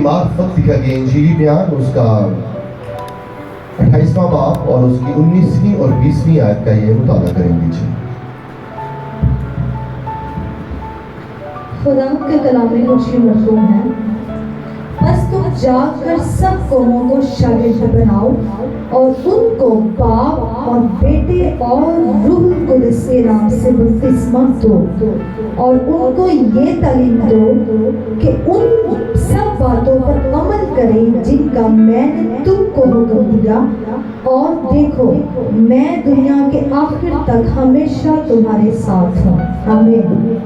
मार्फत लिखा गया इंजीली बयान उसका 28वां बाब और उसकी 19वीं और 20वीं आयत का ये मुताला करेंगे जी। खुदा के कलाम में कुछ मरहूम है, बस तुम जाकर सब कौमों को शागिर्द बनाओ और उनको बाप और बेटे और रूह कुद्स के नाम से बपतिस्मा दो और उनको ये तालीम दो कि उन सब बातों पर अमल करें जिनका मैंने तुमको हुक्म दिया, और देखो मैं दुनिया के आखिर तक हमेशा तुम्हारे साथ हूँ। आमीन।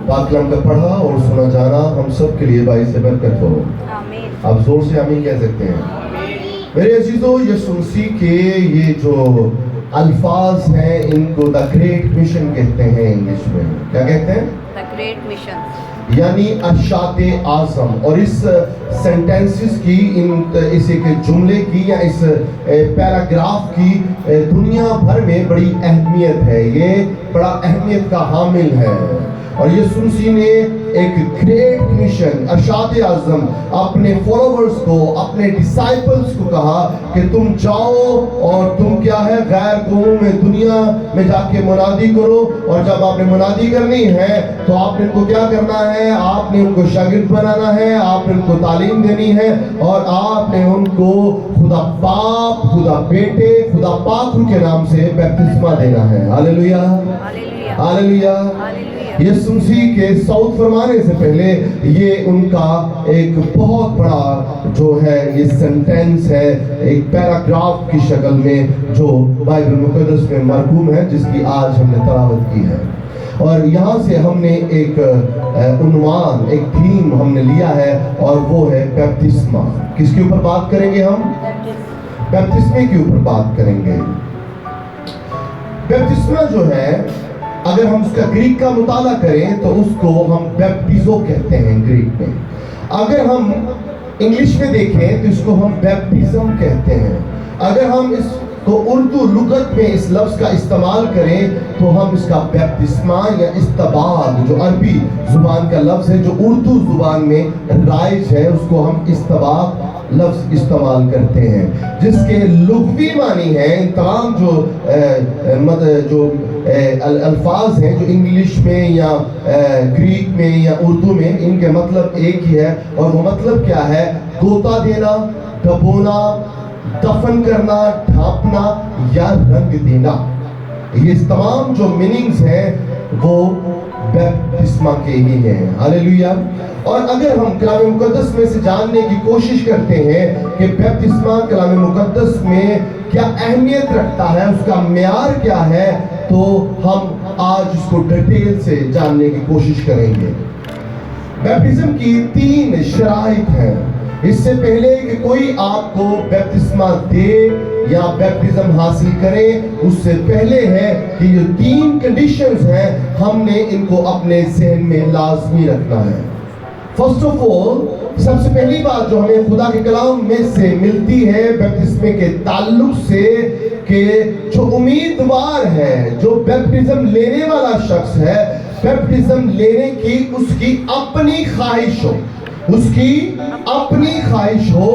पाक कलाम का पढ़ा और सुना जाना हम सब के लिए बाइस से बरकत हो। आप जोर से आमीन कह सकते हैं। मेरे अजीजों, यीशु मसीह के ये जो अल्फाज हैं इनको द ग्रेट मिशन कहते हैं। इंग्लिश में क्या कहते हैं? द ग्रेट मिशन, यानी अरशाद आज़म। और इस सेंटेंसेस की इस एक जुमले की या इस पैराग्राफ की दुनिया भर में बड़ी अहमियत है। ये बड़ा अहमियत का हामिल है। और यीशु मसीह ने एक ग्रेट मिशन अरशाद आज़म अपने फॉलोवर्स को, अपने डिसाइपल्स को कहा कि तुम जाओ और तुम क्या है गैर कौम में दुनिया में जाके मुनादी करो। और जब आपने मुनादी करनी है तो आपने उनको क्या करना है? आपने उनको शागिर्द बनाना है, आपने उनको तालीम देनी है और आपने उनको खुदा बाप, खुदा बेटे, खुदा पाक के नाम से बपतिस्मा देना है। Hallelujah, hallelujah. यीशु मसीह के सऊद फरमाने से पहले ये उनका एक बहुत बड़ा जो है ये सेंटेंस है, एक पैराग्राफ की शक्ल में जो बाइबल मुकद्दस में मरकूम है, जिसकी आज हमने तलावत की है। और यहाँ से हमने एक उन्वान, एक थीम हमने लिया है और वो है बपतिस्मा। किसके ऊपर बात करेंगे हम? बपतिस्मे के ऊपर बात करेंगे। बपतिस्मा जो है, अगर हम उसका ग्रीक का मुताला करें तो उसको हम बैप्टिज़ो कहते हैं ग्रीक में। अगर हम इंग्लिश में देखें तो इसको हम बैप्टिज्म कहते हैं। अगर हम इसको उर्दू लुगत में इस लफ्ज़ का इस्तेमाल करें तो हम इसका बैप्तिस्मा या इस्तबाग, जो अरबी ज़ुबान का लफ्ज़ है, जो उर्दू ज़ुबान में राइज है, उसको हम इस्तबाग लफ्ज़ इस्तेमाल करते हैं, जिसके लुग़वी मानी है इन तमाम जो अल्फाज हैं जो इंग्लिश में या ग्रीक में या उर्दू में, इनके मतलब एक ही है। और वो मतलब क्या है? गोता देना, दबोना, दफन करना, ढांपना या रंग देना। ये तमाम जो मीनिंग्स हैं वो बपतिस्मा के ही हैं। हालेलुया। और अगर हम कलाम मुकद्दस में से जानने की कोशिश करते हैं कि बपतिस्मा कलाम मुकद्दस में क्या अहमियत रखता है, उसका म्यार क्या है, तो हम आज उसको डिटेल से जानने की कोशिश करेंगे। बैप्टिज्म की 3 शराइत हैं। इससे पहले कि कोई आपको बपतिस्मा दे या बैप्टिज्म हासिल करे, उससे पहले है कि ये 3 कंडीशंस हैं, हमने इनको अपने ज़हन में लाजमी रखना है। फर्स्ट ऑफ ऑल, सबसे पहली बात जो हमें खुदा के कलाम में से मिलती है बपतिस्मे के ताल्लुक से, कि जो उम्मीदवार है, जो बैप्टिज्म लेने वाला शख्स है, बैप्टिज्म लेने की उसकी अपनी ख्वाहिश हो, उसकी अपनी ख्वाहिश हो,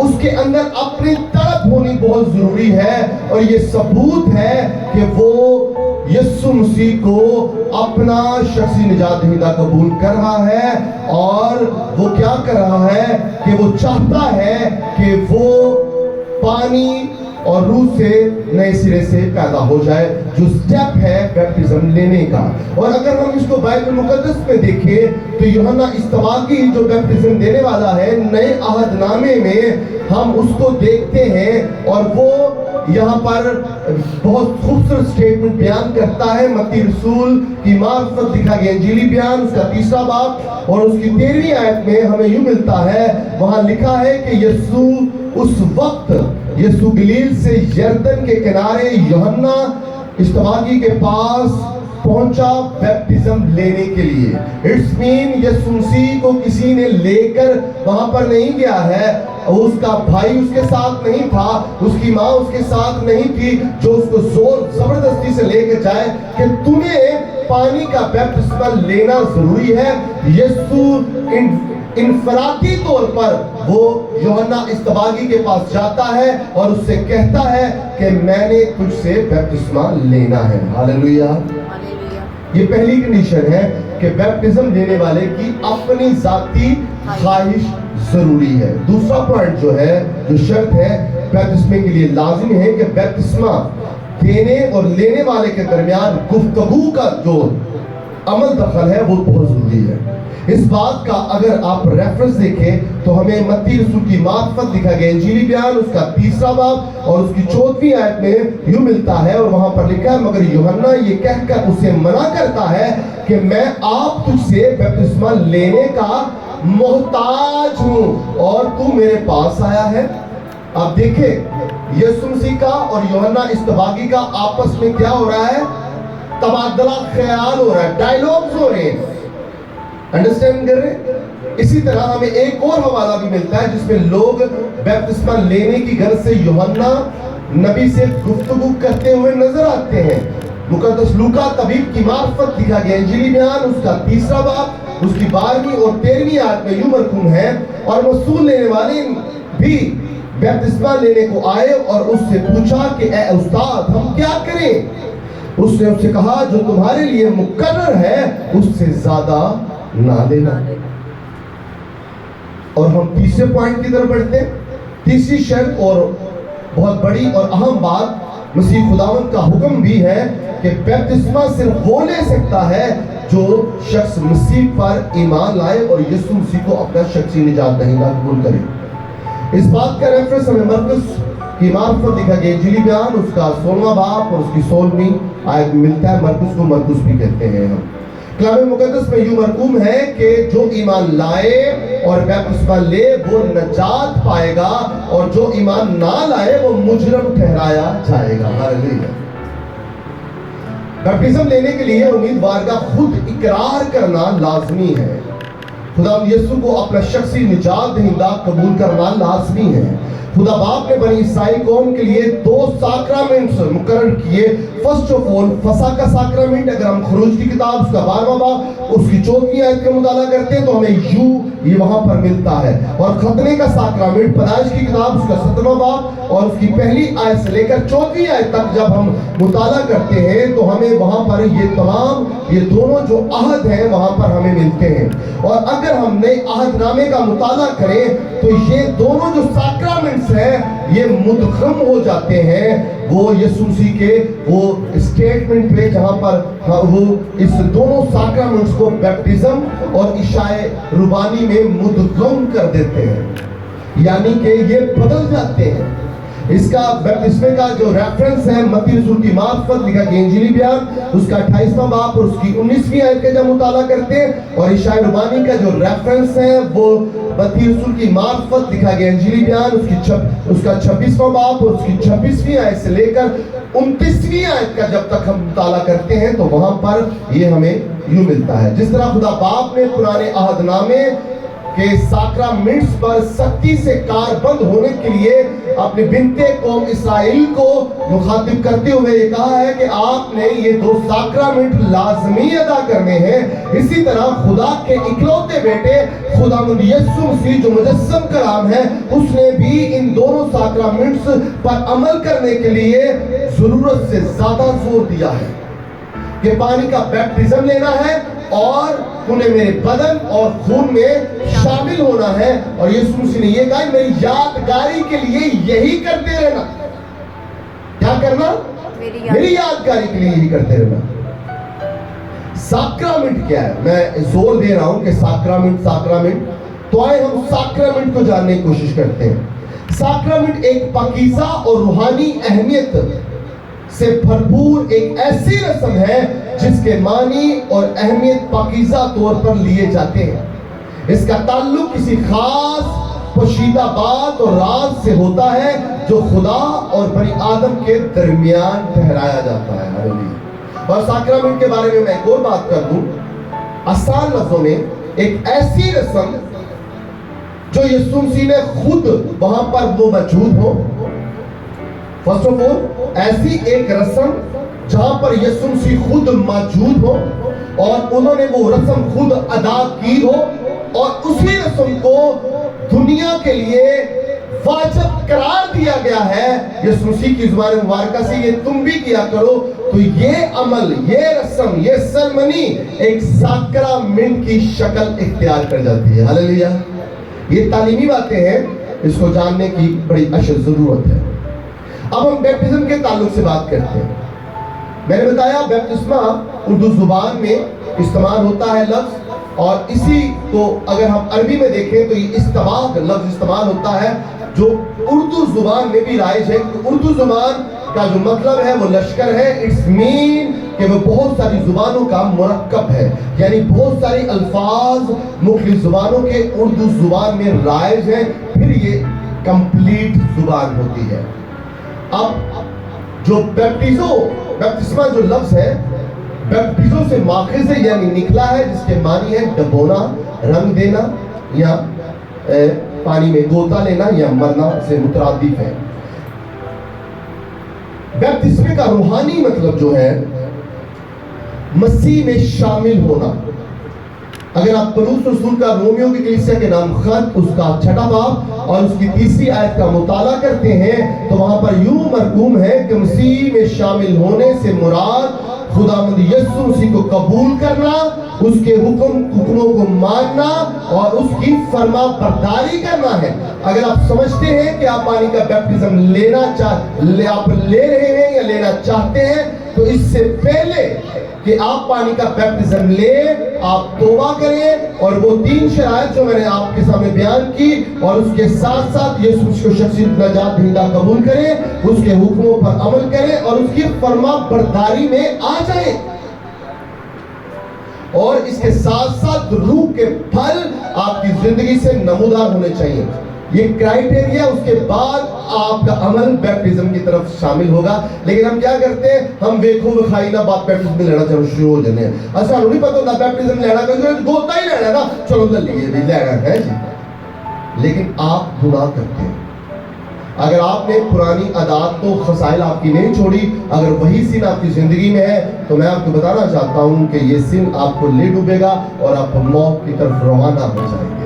उसके अंदर अपनी तड़प होनी बहुत जरूरी है। और ये सबूत है कि वो यीशु मसीह को अपना शख्सी निजात दहिंदा कबूल कर रहा है। और वो क्या कर रहा है कि वो चाहता है कि वो पानी और रूह से नए सिरे से पैदा हो जाए, जो स्टेप है बैप्टिज्म लेने का। और अगर हम इसको बाइबल मुकद्दस में देखें तो यूहन्ना इस्तबागी जो बैप्टिज्म देने वाला है, नए अहदनामे में हम उसको देखते हैं और वो यहाँ पर बहुत खूबसूरत स्टेटमेंट बयान करता है। मत्ती रसूल की मार्फत लिखा गया इंजीली बयान, उसका 3रा बाब और उसकी 13वीं आयत में हमें यूं मिलता है, वहाँ लिखा है कि यीशु उस वक्त यीशु गलील से यरदन के किनारे यूहन्ना इस्तबागी के पास पहुंचा बैप्टिज्म लेने के लिए। इट्स मीन यीशु मसीह को किसी ने लेकर वहां पर नहीं गया है, उसका भाई उसके साथ नहीं था, उसकी माँ उसके साथ नहीं थी, जो उसको जोर जबरदस्ती से लेके जाए कि तुम्हें पानी का बपतिस्मा लेना जरूरी है। यीशु इनफरादी तौर पर वो यूहन्ना इस्तबागी के पास जाता है और उससे कहता है कि मैंने तुझसे बपतिस्मा लेना है। हालेलुया। ये पहली कंडीशन है कि बैप्टिज्म लेने वाले की अपनी जाती ख्वाहिश जरूरी है। दूसरा पॉइंट जो है, जो शर्त है बैप्टिस्मे के लिए लाजिम है कि बैप्तिस्मा देने और लेने वाले के दरमियान गुफ्तगू का जो अमल दखल है वो बहुत जरूरी है। इस बात का अगर आप रेफरेंस देखें तो हमें मत्ती रसूल की मार्फत लिखा गया इंजीली बयान उसका 3 बाब और उसकी 14वीं आयत में यूं मिलता है, और वहां पर लिखा है मगर यूहन्ना ये कहकर उसे मना करता है कि मैं आप तुझसे बपतिस्मा लेने का मोहताज हूं और तू मेरे पास आया है। अब देखें यीशु मसीह का और यूहन्ना इस्तबागी का आपस में क्या हो रहा है, तबादला ख्याल हो रहा है, डायलॉग्स हो रहे हैं। अंडरस्टैंड कर रहे? इसी तरह हमें एक और हवाला भी मिलता है जिसमें लोग बपतिस्मा लेने की गर्ज से यूहन्ना नबी से गुफ्तगू करते हुए नजर आते हैं। मुकद्दस लूका तबीब की मार्फत लिखा गया इंजीली बयान उसका 3 बाब उसकी 12वीं और 13वीं आयत में यूं मरकूम है, और वसूल लेने वाले भी बपतिस्मा लेने को आए और उससे पूछा कि ए उस्ताद हम क्या करें? उसने उससे कहा जो तुम्हारे लिए मुकर्रर है उससे ज्यादा ना लेना। और हम तीसरे पॉइंट की तरफ बढ़ते हैं। तीसरी शर्त और बहुत बड़ी और अहम बात मसीह खुदावंद का हुक्म भी है कि बपतिस्मा सिर्फ वो ले सकता है जो शख्स मसीह पर ईमान लाए और यीशु मसीह को अपना शख्सी निजात दहिंदा कबूल करे। इस बात का रेफरेंस हमें मरकुस की मार्फत लिखा गया इंजीली बयान उसका 16वां बाब और उसकी 16वीं आयत में मिलता है। मरकुस को मरकुस भी कहते हैं हम। कलाम मुकद्दस में यूं मरकूम है कि जो ईमान लाए और बपतिस्मा ले वो नजात पाएगा और जो ईमान ना लाए वो मुजरम ठहराया जाएगा। हालेलुया। बैप्टिज्म लेने के लिए उम्मीदवार का खुद इकरार करना लाजमी है। खुदा यीशु को अपना शख्सी निजात दहिंदा कबूल करना लाजमी है। खुदा बाप ने बनी ईसाई कौम के लिए 2 साक्रामेंट्स मुकर्रर किए। फर्स्ट ऑफ ऑल फसा का साक्रामेंट, अगर हम खुरूज की किताब उसका 12वां बाब उसकी 14वीं आयत का मुताला करते हैं तो हमें ये वहां पर मिलता है। और खतने का साक्रामेंट पैदाइश की किताब उसका 17वां बाब और उसकी पहली आयत से लेकर 14वीं आयत तक जब हम मुताला करते हैं तो हमें वहां पर ये दोनों जो अहद हैं वहां पर हमें मिलते हैं। और अगर हम नए अहदनामे का मुताला करें तो ये दोनों जो साक्रामेंट्स हैं ये मुदखम हो जाते हैं वो यीशु मसीह के वो स्टेटमेंट पे जहां पर वो इस दोनों साक्रामेंट्स को बैप्टिज्म और इशाए रुबानी में मुदगम कर देते हैं, यानी कि ये बदल जाते हैं। इसका बैप्टिस्मे का जो रेफरेंस है मत्ती रसूल की मार्फत लिखा गया इंजीली बयान उसका 28वां बाब और उसकी 19वीं आयत का जब मुताला करते हैं, और इशाए रुबानी का जो रेफरेंस है वो मत्ती रसूल की मार्फत लिखा गया इंजीली बयान उसका 26वां बाब और उसकी 26वीं आयत से लेकर 29वीं आयत का जब तक हम मुताला करते हैं तो वहां पर ये हमें यूं मिलता है। जिस तरह खुदा बाप ने पुराने अहदनामे के साक्रामेंट्स पर सख्ती से कारबंद होने के लिए अपने बिनते कौम इसराइल को मुखातिब करते हुए ये कहा है कि आपने ये 2 साक्रामेंट लाजमी अदा करने हैं, इसी तरह खुदा के इकलौते बेटे खुदावंद यीशु मसीह जो मुजस्सम कलाम है उसने भी इन दोनों साक्रामेंट्स पर अमल करने के लिए जरूरत से ज्यादा जोर दिया है कि पानी का बैप्टिज्म लेना है और तूने मेरे बदन और खून में शामिल होना है। और यीशु मसीह ने ये कहा मेरी यादगारी के लिए यही करते रहना। क्या करना? मेरी यादगारी के लिए यही करते रहना। साक्रामेंट क्या है? मैं जोर दे रहा हूं कि साक्रामेंट तो आए हम साक्रामेंट को जानने की कोशिश करते हैं। साक्रामेंट एक पाकीज़ा और रूहानी अहमियत से भरपूर एक ऐसी रस्म है जिसके मानी और अहमियत पाकीज़ा तौर पर लिए जाते हैं। इसका ताल्लुक किसी खास पोशीदा बात और राज से होता है जो खुदा और बनी आदम के दरमियान ठहराया जाता है। हालेलुया। और साक्रामेंट के बारे में मैं एक और बात कर दूं, आसान लफ्जों में एक ऐसी रस्म जो यीशु मसीह ने खुद वहां पर वो मौजूद हो। फर्स्ट ऑफ ऑल ऐसी एक रस्म जहां पर यीशु मसीह खुद मौजूद हो और उन्होंने वो रस्म खुद अदा की हो और उसी रस्म को दुनिया के लिए वाजिब करार दिया गया है यीशु मसीह की ज़ुबान मुबारक से, ये तुम भी किया करो। तो ये अमल, ये रस्म, ये सेरेमनी एक साक्रामेंट की शक्ल इख्तियार कर जाती है। हालेलुया। ये तालीमी बातें हैं, इसको जानने की बड़ी अशद जरूरत है। अब हम बैप्टिज्म के ताल्लुक से बात करते हैं। मैंने बताया बैप्तिस्मा उर्दू जुबान में इस्तेमाल होता है लफ्ज, और इसी को अगर हम अरबी में देखें तो ये इस्तेमाल लफ्ज इस्तेमाल होता है जो उर्दू जुबान में भी राइज है। तो उर्दू जुबान का जो मतलब है वो लश्कर है। इट्स मीन कि वो बहुत सारी जुबानों का मुरक्कब है, यानी बहुत सारी अल्फाज मुख्तलिफ जुबानों के उर्दू जुबान में राइज है, फिर ये कंप्लीट जुबान होती है। अब जो बैप्टिस्मा जो लफ्ज है बैप्टिजो से माखिज है, यानी निकला है, जिसके मानी है डबोना, रंग देना या पानी में गोता लेना या मरना से मुतरादिफ है। बैप्तिस्मे का रूहानी मतलब जो है मसीह में शामिल होना। अगर आप पौलुस रसूल का रोमियो की कलीसिया के नाम खत उसका 6वां बाब और उसकी 3री आयत का मुताला करते हैं तो वहां पर यूं मरकूम है कि मसीह में शामिल होने से मुराद खुदावंद यीशु मसीह को कबूल करना, उसके हुक्मों को मानना और उसकी फरमा बरदारी करना है। अगर आप समझते हैं कि आप पानी का बैप्टिज्म आप ले रहे हैं या लेना चाहते हैं, तो इससे पहले कि आप पानी का बैप्टिज्म ले, आप तौबा करें और वो 3 शराइत जो मैंने आपके सामने बयान की, और उसके साथ साथ यीशु मसीह को शख्सी नजात दहिंदा कबूल करें, उसके हुक्मों पर अमल करें और उसकी फरमा बरदारी में आ जाएं। और इसके साथ साथ रूह के फल आपकी जिंदगी से नमूदार होने चाहिए। ये क्राइटेरिया, उसके बाद आपका अमल बैप्टिज्म की तरफ शामिल होगा। लेकिन हम क्या करते हैं, हम वेखो विखाई ना बात बैप्टिज्म में लेना शुरू हो जाते हैं। ऐसा नहीं पता होता बैप्टिज्म लेना क्योंकि गोता ही लेना ना, चलो ले लिए भी लेना है जी। लेकिन आप गुनाह करते हैं। अगर आपने पुरानी आदत तो खसाइल आपकी नहीं छोड़ी, अगर वही सिन आपकी जिंदगी में है, तो मैं आपको बताना चाहता हूं कि ये सिन आपको ले डूबेगा और आप मौत की तरफ रवाना हो जाएंगे।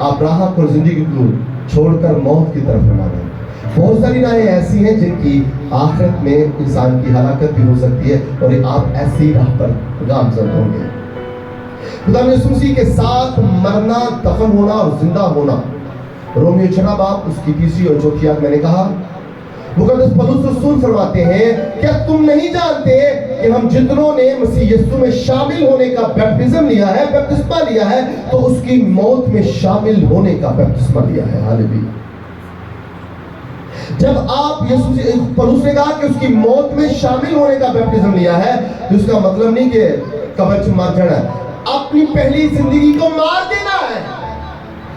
आप राह पर जिंदगी को छोड़कर मौत की तरफ रवाना। बहुत सारी राहें ऐसी हैं जिनकी आखिरत में इंसान की हलाकत भी हो सकती है और आप ऐसी राह पर गामजन होंगे। खुदा यीशु मसीह के साथ मरना, दफन होना और जिंदा होना। रोमियो 6वां बाब उसकी 3री और 4थी आयत मैंने कहा। मुकद्दस पौलुस रसूल फरमाते हैं, क्या तुम नहीं जानते कि हम जितनों ने मसीह यीशु में शामिल होने का बैप्टिज्म लिया है, बैप्तिस्मा लिया है, तो उसकी मौत में शामिल होने का बैप्तिस्मा लिया है। हालेलुया। जब आप यीशु पौलुस ने कहा कि उसकी मौत में शामिल होने का बैप्टिज्म लिया है, तो इसका मतलब नहीं कि कब्र में मर जाना है, अपनी पहली जिंदगी को मार देना है।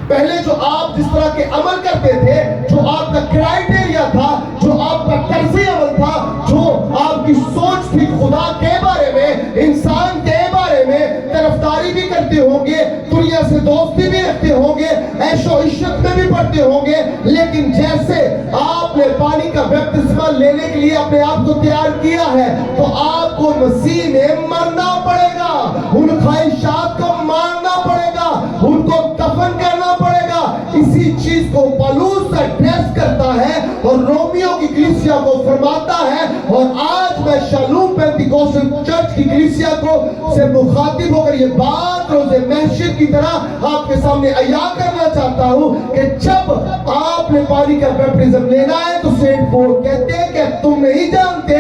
पहले जो आप जिस तरह के अमल करते थे, जो आपका क्राइटेरिया था, जो आपका तर्ज़े अमल था, जो आपकी सोच थी खुदा के बारे में, इंसान के बारे में, तरफदारी भी करते होंगे, दुनिया से दोस्ती भी रखते होंगे, ऐशो इश्रत में भी पड़ते होंगे, लेकिन जैसे आपने पानी का बैप्तिस्मा लेने के लिए अपने आप को तैयार किया है, तो आपको मसीह में मरना पड़ेगा, उन ख्वाहिशात को मारना पड़ेगा, उनको दफन करना पड़ेगा। इसी चीज को पौलुस एड्रेस करता है और रोमियो की कलीसिया को फरमाता है। और आज मैं शालूम पेंटिकोस्टल चर्च की कलीसिया को से मुखातिब होकर ये बात रोज़े महशर की तरह आपके सामने अया करना चाहता हूं कि जब आपने पानी का बैप्टिज्म लेना है, तो सेंट पॉल कहते हैं कि तुम नहीं जानते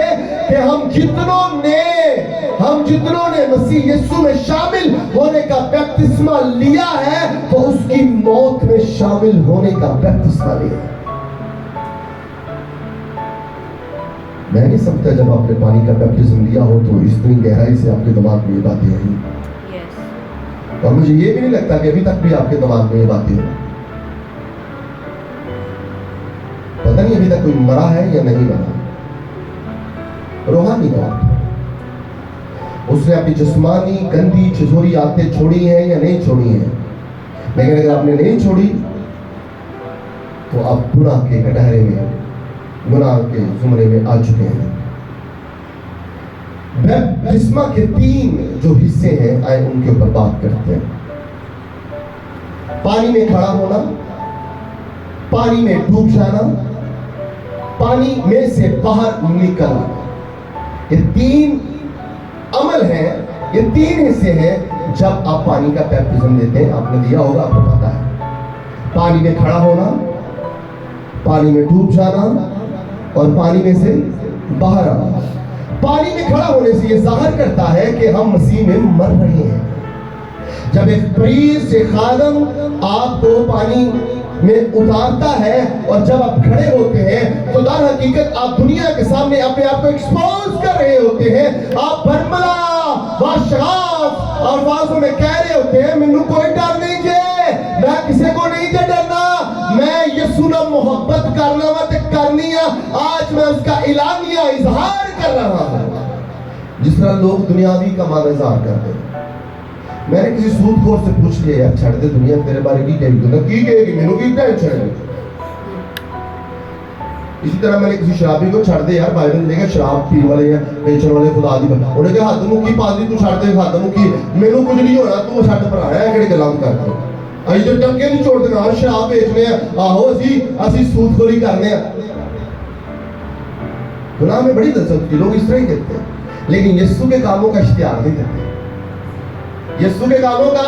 कि हम जितनों ने मसीह यीशु में शामिल होने का बैप्तिस्मा लिया है, तो उसकी मौत में शामिल होने का बैप्तिस्मा लिया है। मैं नहीं समझता जब आपने पानी का बैप्टिज्म लिया हो तो इतनी गहराई से आपके दिमाग में ये बातें आई। और मुझे ये भी नहीं लगता कि अभी तक भी आपके दिमाग में ये बातें हैं। पता नहीं अभी तक कोई मरा है या नहीं मरा। रूहानी बात, उसने अपनी जिस्मानी गंदी छिछोरी आदतें छोड़ी हैं या नहीं छोड़ी हैं। लेकिन अगर आपने नहीं छोड़ी وہ اب گناہ کے کٹہرے میں، گناہ کے زمرے میں آ چکے ہیں۔ بپتسمہ کے 3 جو حصے ہیں، آئے ان کے اوپر بات کرتے ہیں۔ پانی میں کھڑا ہونا، پانی میں ڈوب جانا، پانی میں سے باہر نکلنا، یہ 3 عمل ہیں، یہ 3 حصے ہیں جب آپ پانی کا بیپٹزم لیتے ہیں۔ آپ نے دیا ہوگا، آپ کو پتا ہے۔ پانی میں کھڑا ہونا، پانی میں ڈوب جانا اور پانی میں سے باہر آنا۔ پانی میں کھڑا ہونے سے یہ ظاہر کرتا ہے کہ ہم مسیح میں مر رہے ہیں۔ جب ایک پریس سے خادم آپ کو پانی میں اتارتا ہے اور جب آپ کھڑے ہوتے ہیں تو در حقیقت آپ دنیا کے سامنے اپنے آپ کو ایکسپوز کر رہے ہوتے ہیں۔ آپ برملا واشغاف اور آوازوں میں کہہ رہے ہوتے ہیں، مینوں کوئی ڈر نہیں جے، میں کسی کو نہیں جے ڈرنا، میں یسوع نال محبت کرنا وا تے کرنی ہے، آج میں اس کا اعلانیہ اظہار کر رہا ہوں۔ جس طرح لوگ دنیاوی کا مان اظہار کرتے ہیں۔ میں نے کسی سود خور سے پوچھ لیا، یار چھڑ دے، دنیا تیرے بارے کی کہے گی، کی کہے گی، مینوں کی ٹینشن ہے۔ اسی طرح میں نے کسی شرابی کو چھڑ دے، یار بائبل لے کے شراب پینے والے یا بیچنے والے خدا دی بندہ، انہیں کہا حد مکی پادری تو چھڑ دے، حد مکی، مینوں کچھ نہیں ہونا، تو چھڑ پر آیا ہے کہڑی گلاں کرتے ہیں۔ ائی تو ٹنکے نہیں چھوڑ دینا، شراب بیچنے ہیں، آہو اسی سود خوری کرنے ہیں۔ گناہ میں بڑی لذت ہوتی ہے، لوگ اس طرح ہی کہتے ہیں، لیکن یسوع کے کاموں کا اشتہار نہیں دیتے۔ یسوع کے کاموں کا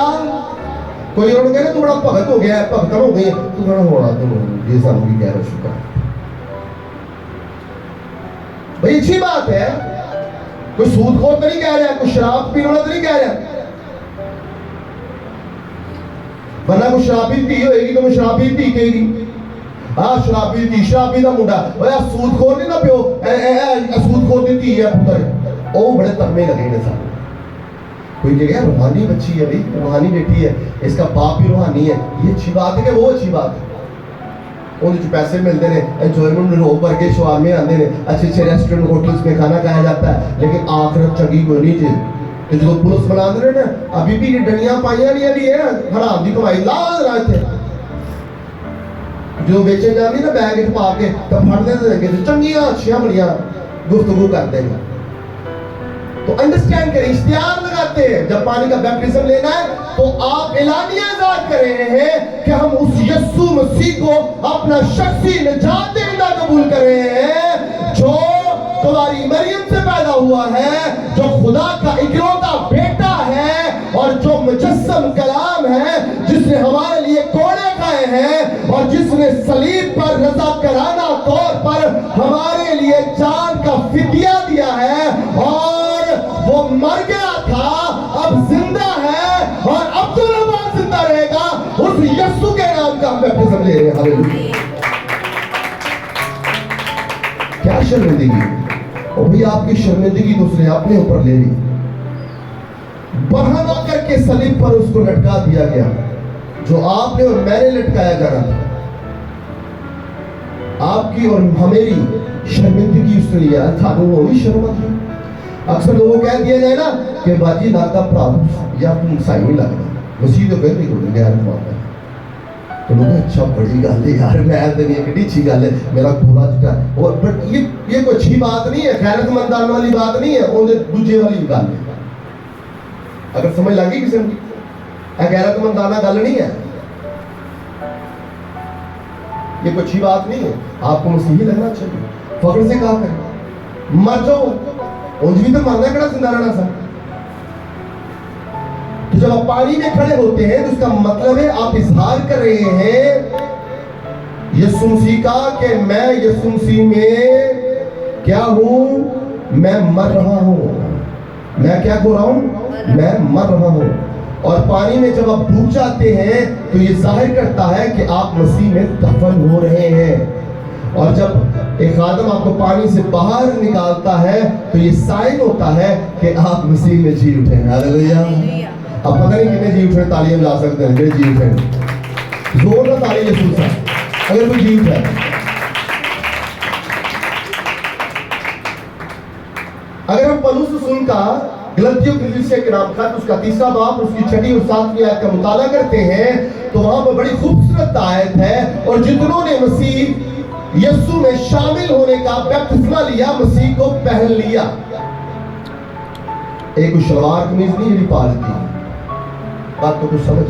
کوئی اور کہے تو بڑا بھگت ہو گیا ہے، بھگتن ہو گئی، تو بڑا ہونا تو یہ سانوں کی کہہ رہا شکر ہے۔ بھئی اچھی بات ہے، کوئی سود خور تو نہیں کہہ رہا ہے، کوئی شراب پینے والا تو نہیں کہہ رہا ہے، ورنہ کوئی شرابی تھی ہوئے گی تو میں شرابی تھی کہے گی، ہاں شرابی تھی، شرابی دا منڈا، اوہ سود خور نہیں نہ پیو، سود خور دی تھی ہے پتر، او بڑے ترمے لگے نے سارے۔ کوئی کہے گا روحانی بچی ہے بھئی، روحانی بیٹی ہے، اس کا باپ بھی روحانی ہے، یہ اچھی بات ہے کہ وہ اچھی بات ہے؟ انہیں جو پیسے ملتے ہیں، انجوائمنٹ میں روب بھر کے شوار میں آندے ہیں، اچھے اچھے ریسٹورنٹ ہوٹلز میں کھانا کھایا جاتا ہے، لیکن آخرت چنگی کوئی نہیں چیز۔ تو جو پولیس بنا دے رہے ہیں ابھی بھی یہ ڈنیاں پائیاں نہیں ابھی ہے، حرام دی کمائی لاز رہے تھے۔ جو بیچے جاندی نا بیگ پا کے تو پھڑنے دیں گے، چنگیاں اچھیاں بڑیاں گفتگو کر دیں گے۔ تو انڈرسٹینڈ کریں، اشتہار لگاتے ہیں، جب پانی کا بیپٹزم لینا ہے تو آپ اعلانیہ اظہار کر رہے ہیں کہ ہم اس یسوع مسیح کو اپنا شخصی نجات دہندہ قبول کر رہے ہیں، جو کماری مریم سے پیدا ہوا ہے، جو خدا کا اکلوتا بیٹا ہے اور جو مجسم کلام ہے، جس نے ہمارے لیے کوڑے کھائے ہیں اور جس نے صلیب پر رضاکارانہ طور پر ہمارے لیے جان کا فدیہ دیا ہے، اور وہ مر گیا تھا اب زندہ ہے اور اب تو نبات زندہ رہے گا، اس یسوع کے نام کا ہم بیپٹزم لے رہے ہیں۔ ہاللیلویہ۔ کیا شرمندگی، اور بھئی آپ کی شرمندگی دوسرے اپنے اوپر لے لی، بڑھانا کر کے صلیب پر اس کو لٹکا دیا گیا، جو آپ نے اور میں نے لٹکایا جانا تھا۔ آپ کی اور ہمیری شرمندگی اس نے لیا تھا، وہ بھی شرم آتی۔ اکثر لوگوں کہہ دیا جائے نا کہ باجی ناکا پرابھ یا تم سائی نہیں لگنا، مسیح تو کہتے ہیں کہ غیر مانتا ہے، تو لوگ اچھا بڑی گل ہے یار، میں تو نہیں کٹی اچھی گل ہے، میرا کھولا چٹا، اور بٹ یہ کوئی اچھی بات نہیں ہے، غیرت مندانہ والی بات نہیں ہے، انہیں دوجے والی گل ہے۔ اگر سمجھ لگی کسی کی غیرت مندانہ گل نہیں ہے، یہ کوئی اچھی بات نہیں ہے، آپ کو مسیحی لگنا چاہیے، فخر سے کہا کریں، مر جاؤ، انج بھی تو مرنا کڑا زندہ رہنا سا۔ تو جب آپ پانی میں کھڑے ہوتے ہیں تو اس کا مطلب ہے آپ اظہار کر رہے ہیں یسوع مسیح کا کہ میں یسوع مسیح میں کیا ہوں، میں مر رہا ہوں، میں کیا ہو رہا ہوں، میں مر رہا ہوں۔ اور پانی میں جب آپ ڈوب جاتے ہیں تو یہ ظاہر کرتا ہے کہ آپ مسیح میں دفن ہو رہے ہیں، اور جب ایک خادم آپ کو پانی سے باہر نکالتا ہے تو یہ سائن ہوتا ہے کہ آپ مسیح میں جی اٹھے ہیں۔ ہاللیلویہ۔ اب پتہ نہیں کتنے جی اٹھے تعلیم لا سکتے ہیں، میرے جی اٹھے، زور نہ تعلیم یسوع سے اگر کوئی جی اٹھے۔ اگر ہم پولس رسول کا غلطیوں کی کلیسیا کے نام خط اس کا 3 باب اس کی 6 اور 7 آیت کا مطالعہ کرتے ہیں तो वहां पर बड़ी खूबसूरत आयत है, और जितनों ने मसीह यीशु में शामिल होने का बपतिस्मा लिया, मसीह को पहन लिया। एक शलवार कमीज नहीं जी पा ली। बातों को समझ,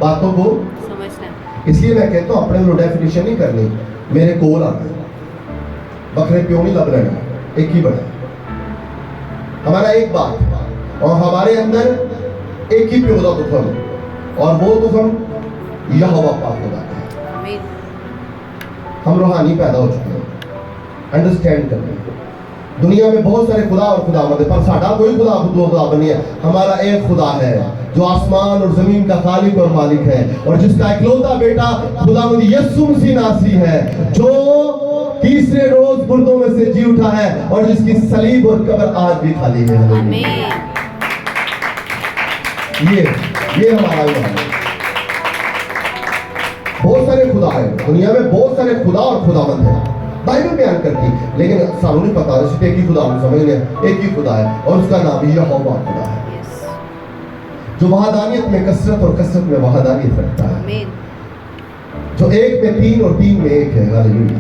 बातों को समझना। इसलिए मैं कहता हूं अपने को डेफिनेशन नहीं करनी, मेरे कोल आना, बकरे प्यो नहीं लब लेना, एक ही बड़ा हमारा एक बात, और हमारे अंदर एक ही प्यो का तुफन, और वो तुफन यहोवा पाक खुदा है। हम रूहानी पैदा हो चुके हैं, अंडरस्टैंड करते हैं। दुनिया में बहुत सारे खुदा और खुदावंद है, पर साडा कोई खुदा नहीं है। हमारा एक खुदा है जो आसमान और जमीन का खालिक और मालिक है, और जिसका इकलौता बेटा खुदावंद यीशु मसीह नासी है, जो तीसरे रोज मुर्दों में से जी उठा है, और जिसकी सलीब और कब्र आज भी खाली है। आमीन। ये हमारा ईमान है। बहुत सारे खुदा है दुनिया में, बहुत सारे खुदा और खुदावंद है, बाइबल बयान करती, लेकिन सानू नहीं पता, सिर्फ एक ही खुदा हम समझ लें, एक ही खुदा है, और उसका नाम यहोवा खुदा है, जो वहादानियत में कसरत और कसरत में वहादानियत रखता है, जो एक में तीन और तीन में एक है। हालेलुया।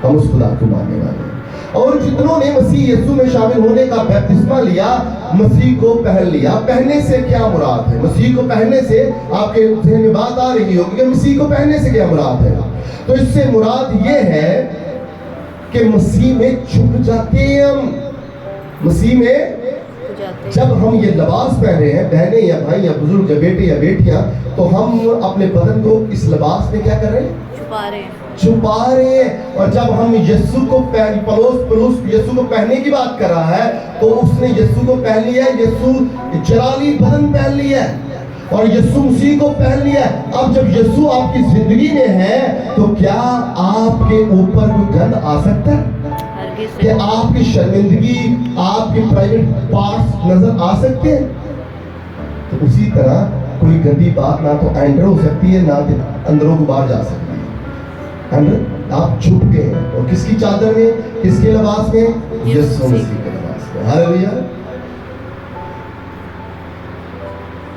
हम उस खुदा को मानने वाले हैं। और जितनों ने मसीह यीशु में शामिल होने का बपतिस्मा लिया, मसीह को पहन लिया। पहनने से क्या मुराद है? मसीह को पहनने से आपके ज़हन में बात आ रही होगी कि मसीह को पहनने से क्या मुराद है? तो इससे मुराद ये है कि मसीह में छुप जाते हैं हम। मसीह में जब हम ये लिबास पहने हैं, बहनें या भाई या बुजुर्ग या बेटे या बेटियां, तो हम अपने बदन को इस लिबास में क्या कर रहे हैं? छुपा रहे हैं। और जब हम यीशु को पौलुस यीशु को पहनने की बात कर रहा है, तो उसने यीशु को पहन लिया है, यीशु जलाली बदन पहन लिया है, और यीशु मसीह को पहन लिया है। अब जब यीशु आपकी जिंदगी में है, तो क्या आपके ऊपर कोई गंध आ सकता है? कि आपकी शर्मिंदगी, आपके प्राइवेट पार्ट्स नजर आ सकते हैं? तो उसी तरह कोई गंदी बात ना तो एंटर हो सकती है, ना अंदरों को बाहर जा सकती है। अंदर आप छुप गए हैं, और किसकी चादर में, किसके लिबास में? यीशु मसीह के लिबास में। हालेलुया।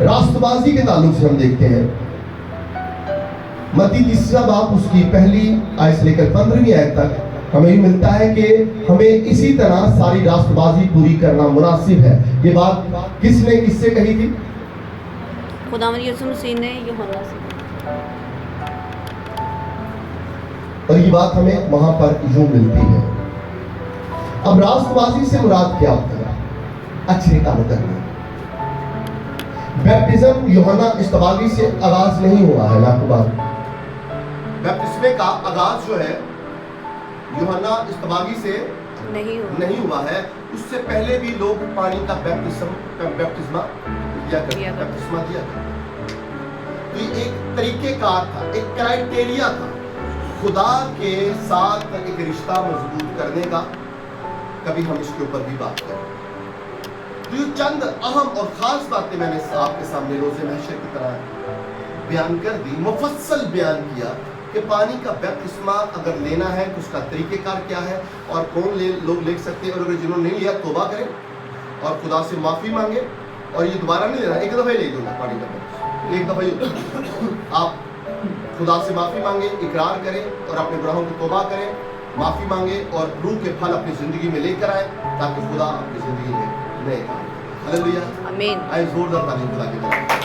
रास्तबाजी के ताल्लुक से हम देखते हैं मत्ती 3 बाब उसकी पहली आयत से लेकर 15वीं आयत तक हमें ये मिलता है कि हमें इसी तरह सारी रास्तबाजी पूरी करना मुनासिब है। ये बात किसने किससे कही थी? खुदावंद यीशु मसीह ने यूहन्ना से। और ये बात हमें वहां पर यूं मिलती है। अब रास्तबाजी से मुराद क्या होता है? अच्छे काम करना। बैप्टिज्म यूहन्ना इस्तबागी से आगाज नहीं हुआ है। मैं आपको बात, बैप्टिस्मे का आगाज जो है यूहन्ना इस्तबागी से नहीं हुआ है। उससे पहले भी लोग पानी का बैप्टिस्मा दिया करते। तो ये एक तरीकेकार था, एक क्राइटेरिया था खुदा के साथ एक रिश्ता मजबूत करने का। कभी हम इसके ऊपर भी बात करें। तो ये चंद अहम और खास बातें मैंने आपके सामने रोज़े महशर की तरह बयान कर दी, मुफस्सल बयान किया कि पानी का बपतिस्मा अगर लेना है तो उसका तरीकेकार क्या है, और कौन लोग ले सकते हैं, और अगर जिन्होंने नहीं लिया तौबा करें और खुदा से माफ़ी मांगे। और ये दोबारा नहीं लेना, एक दफ़ा ही ले दो पानी का बपतिस्मा, एक दफ़ा ही आप खुदा से माफ़ी मांगे, इकरार करें और अपने गुनाहों की तौबा करें, माफ़ी मांगे और रूह के फल अपनी ज़िंदगी में लेकर आए, ताकि खुदा आपकी ज़िंदगी में नए काम। हालेलुया, आमीन। आइए जोरदार तालीम खुदा की तरफ।